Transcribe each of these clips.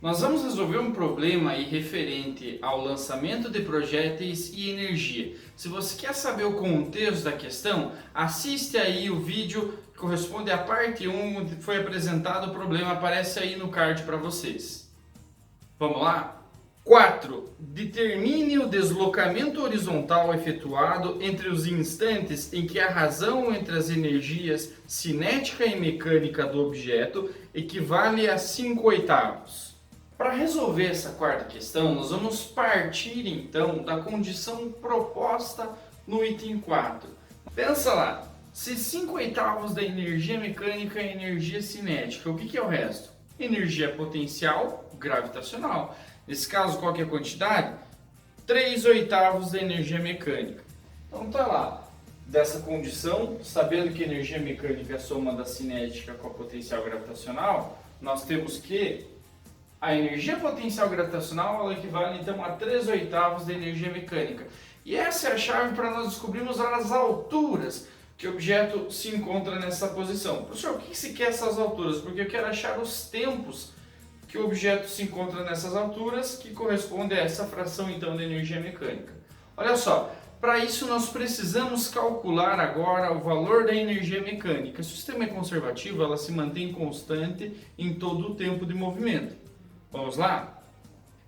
Nós vamos resolver um problema aí referente ao lançamento de projéteis e energia. Se você quer saber o contexto da questão, assiste aí o vídeo que corresponde à parte 1, onde foi apresentado o problema, aparece aí no card para vocês. Vamos lá? 4. Determine o deslocamento horizontal efetuado entre os instantes em que a razão entre as energias cinética e mecânica do objeto equivale a 5/8. Para resolver essa quarta questão, nós vamos partir então da condição proposta no item 4. Pensa lá, se 5/8 da energia mecânica é energia cinética, o que é o resto? Energia potencial gravitacional. Nesse caso, qual que é a quantidade? 3/8 da energia mecânica. Então tá lá, dessa condição, sabendo que a energia mecânica é a soma da cinética com a potencial gravitacional, nós temos que a energia potencial gravitacional ela equivale então a 3/8 da energia mecânica. E essa é a chave para nós descobrirmos as alturas que o objeto se encontra nessa posição. Professor, o que se quer essas alturas? Porque eu quero achar os tempos que o objeto se encontra nessas alturas, que corresponde a essa fração então de energia mecânica. Olha só, para isso nós precisamos calcular agora o valor da energia mecânica. Se o sistema é conservativo, ela se mantém constante em todo o tempo de movimento. Vamos lá?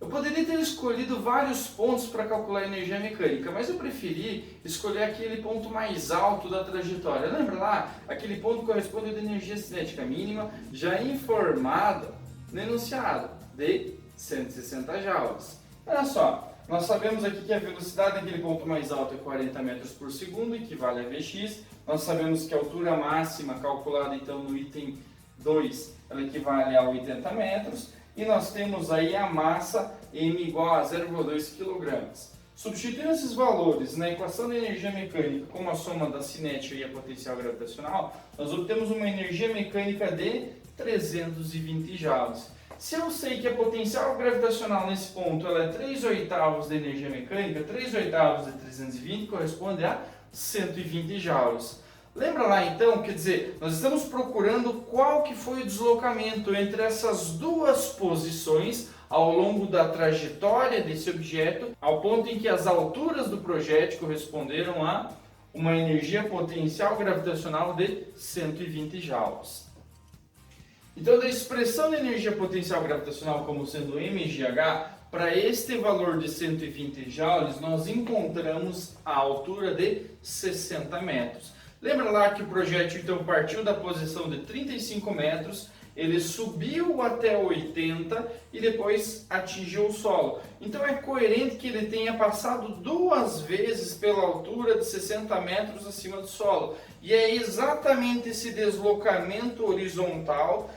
Eu poderia ter escolhido vários pontos para calcular a energia mecânica, mas eu preferi escolher aquele ponto mais alto da trajetória. Lembra lá? Aquele ponto corresponde à energia cinética mínima, já informada no enunciado, de 160 joules. Olha só, nós sabemos aqui que a velocidade daquele ponto mais alto é 40 metros por segundo, equivale a Vx. Nós sabemos que a altura máxima calculada então no item 2, ela equivale a 80 metros. E nós temos aí a massa m igual a 0,2 kg. Substituindo esses valores na equação da energia mecânica com a soma da cinética e a potencial gravitacional, nós obtemos uma energia mecânica de 320 joules. Se eu sei que a potencial gravitacional nesse ponto ela é 3/8 da energia mecânica, 3/8 de 320 corresponde a 120 joules. Lembra lá então, quer dizer, nós estamos procurando qual que foi o deslocamento entre essas duas posições ao longo da trajetória desse objeto, ao ponto em que as alturas do projétil corresponderam a uma energia potencial gravitacional de 120 joules. Então, da expressão da energia potencial gravitacional como sendo mgh, para este valor de 120 joules, nós encontramos a altura de 60 metros. Lembra lá que o projétil então partiu da posição de 35 metros, ele subiu até 80 e depois atingiu o solo. Então é coerente que ele tenha passado duas vezes pela altura de 60 metros acima do solo. E é exatamente esse deslocamento horizontal,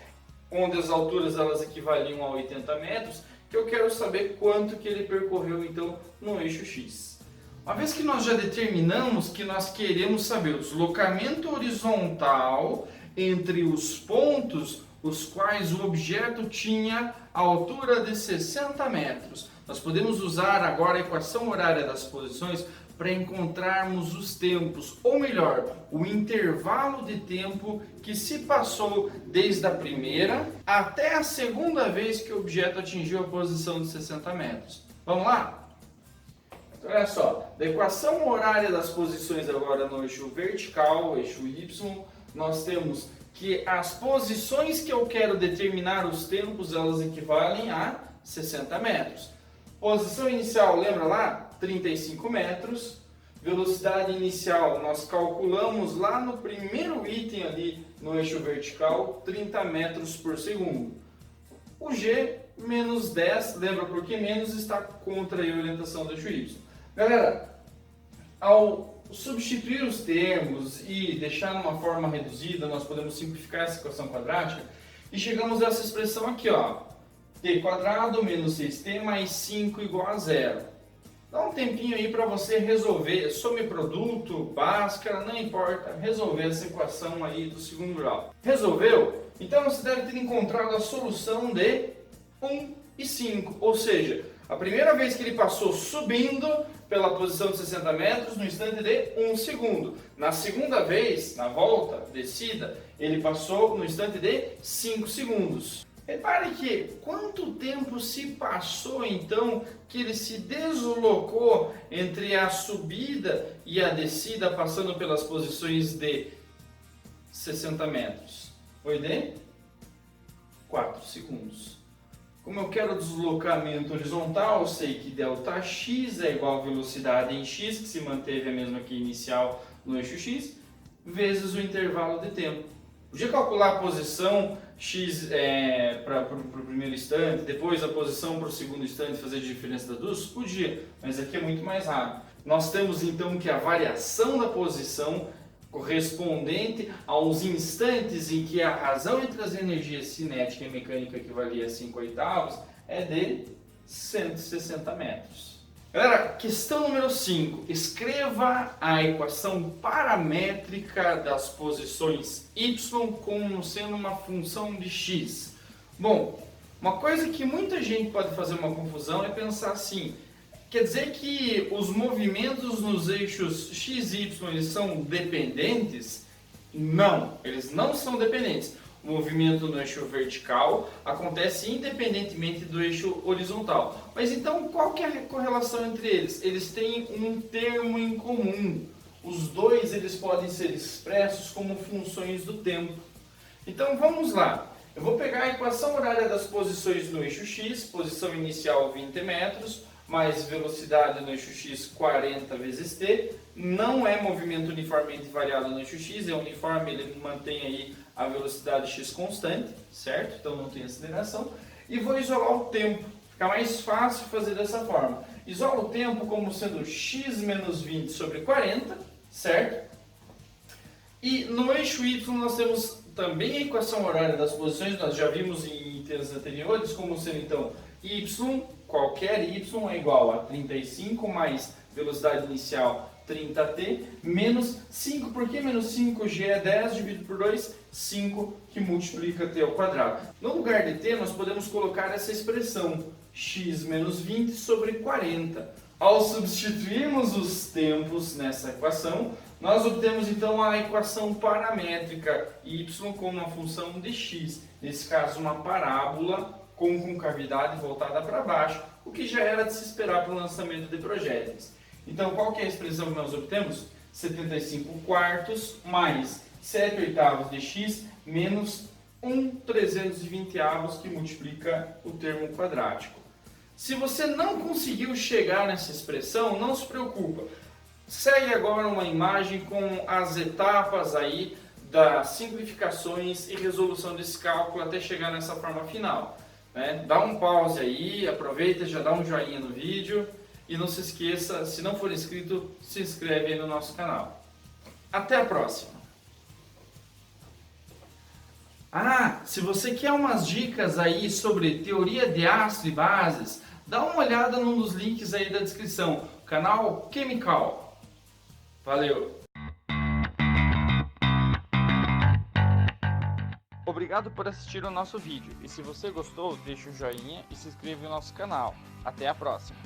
onde as alturas elas equivaliam a 80 metros, que eu quero saber quanto que ele percorreu então no eixo X. Uma vez que nós já determinamos que nós queremos saber o deslocamento horizontal entre os pontos os quais o objeto tinha a altura de 60 metros, nós podemos usar agora a equação horária das posições para encontrarmos os tempos, ou melhor, o intervalo de tempo que se passou desde a primeira até a segunda vez que o objeto atingiu a posição de 60 metros. Vamos lá? Olha só, da equação horária das posições agora no eixo vertical, eixo Y, nós temos que as posições que eu quero determinar os tempos, elas equivalem a 60 metros. Posição inicial, lembra lá? 35 metros. Velocidade inicial, nós calculamos lá no primeiro item ali no eixo vertical, 30 metros por segundo. O G, menos 10, lembra porque menos está contra a orientação do eixo Y. Galera, ao substituir os termos e deixar numa forma reduzida, nós podemos simplificar essa equação quadrática e chegamos a essa expressão aqui, ó, t² menos 6t mais 5 igual a 0. Dá um tempinho aí para você resolver, some-produto, Bhaskara, não importa, resolver essa equação aí do segundo grau. Resolveu? Então você deve ter encontrado a solução de 1 e 5, ou seja, a primeira vez que ele passou subindo pela posição de 60 metros no instante de 1 segundo. Na segunda vez, na volta, descida, ele passou no instante de 5 segundos. Repare que quanto tempo se passou então que ele se deslocou entre a subida e a descida, passando pelas posições de 60 metros? Foi de 4 segundos. Como eu quero deslocamento horizontal, eu sei que ΔX é igual a velocidade em x, que se manteve a mesma que inicial no eixo x, vezes o intervalo de tempo. Podia calcular a posição x para o primeiro instante, depois a posição para o segundo instante, fazer a diferença das duas? Podia, mas aqui é muito mais rápido. Nós temos então que a variação da posição correspondente aos instantes em que a razão entre as energias cinética e mecânica que valia 5/8 é de 160 metros. Galera, questão número 5. Escreva a equação paramétrica das posições y como sendo uma função de x. Bom, uma coisa que muita gente pode fazer uma confusão é pensar assim: quer dizer que os movimentos nos eixos x e y eles são dependentes? Não, eles não são dependentes. O movimento no eixo vertical acontece independentemente do eixo horizontal. Mas então qual que é a correlação entre eles? Eles têm um termo em comum. Os dois eles podem ser expressos como funções do tempo. Então vamos lá. Eu vou pegar a equação horária das posições no eixo x, posição inicial 20 metros, mais velocidade no eixo x 40 vezes t, não é movimento uniformemente variado no eixo x, é uniforme, ele mantém aí a velocidade x constante, certo? Então não tem aceleração. E vou isolar o tempo, fica mais fácil fazer dessa forma. Isolo o tempo como sendo x menos 20 sobre 40, certo? E no eixo y nós temos também a equação horária das posições, nós já vimos em itens anteriores, como sendo então y, qualquer y é igual a 35 mais velocidade inicial 30t, menos 5, por que menos 5g é 10, dividido por 2, 5 que multiplica t ao quadrado. No lugar de t nós podemos colocar essa expressão, x menos 20 sobre 40. Ao substituirmos os tempos nessa equação, nós obtemos então a equação paramétrica y como uma função de x, nesse caso uma parábola com concavidade voltada para baixo, o que já era de se esperar para o lançamento de projéteis. Então, qual que é a expressão que nós obtemos? 75 quartos mais 7 oitavos de x menos 1/320 que multiplica o termo quadrático. Se você não conseguiu chegar nessa expressão, não se preocupa. Segue agora uma imagem com as etapas aí das simplificações e resolução desse cálculo até chegar nessa forma final. Dá um pause aí, aproveita, já dá um joinha no vídeo e não se esqueça, se não for inscrito, se inscreve aí no nosso canal. Até a próxima! Se você quer umas dicas aí sobre teoria de ácido e bases, dá uma olhada num dos links aí da descrição, canal Chemical. Valeu! Obrigado por assistir o nosso vídeo e se você gostou, deixe o joinha e se inscreva no nosso canal. Até a próxima!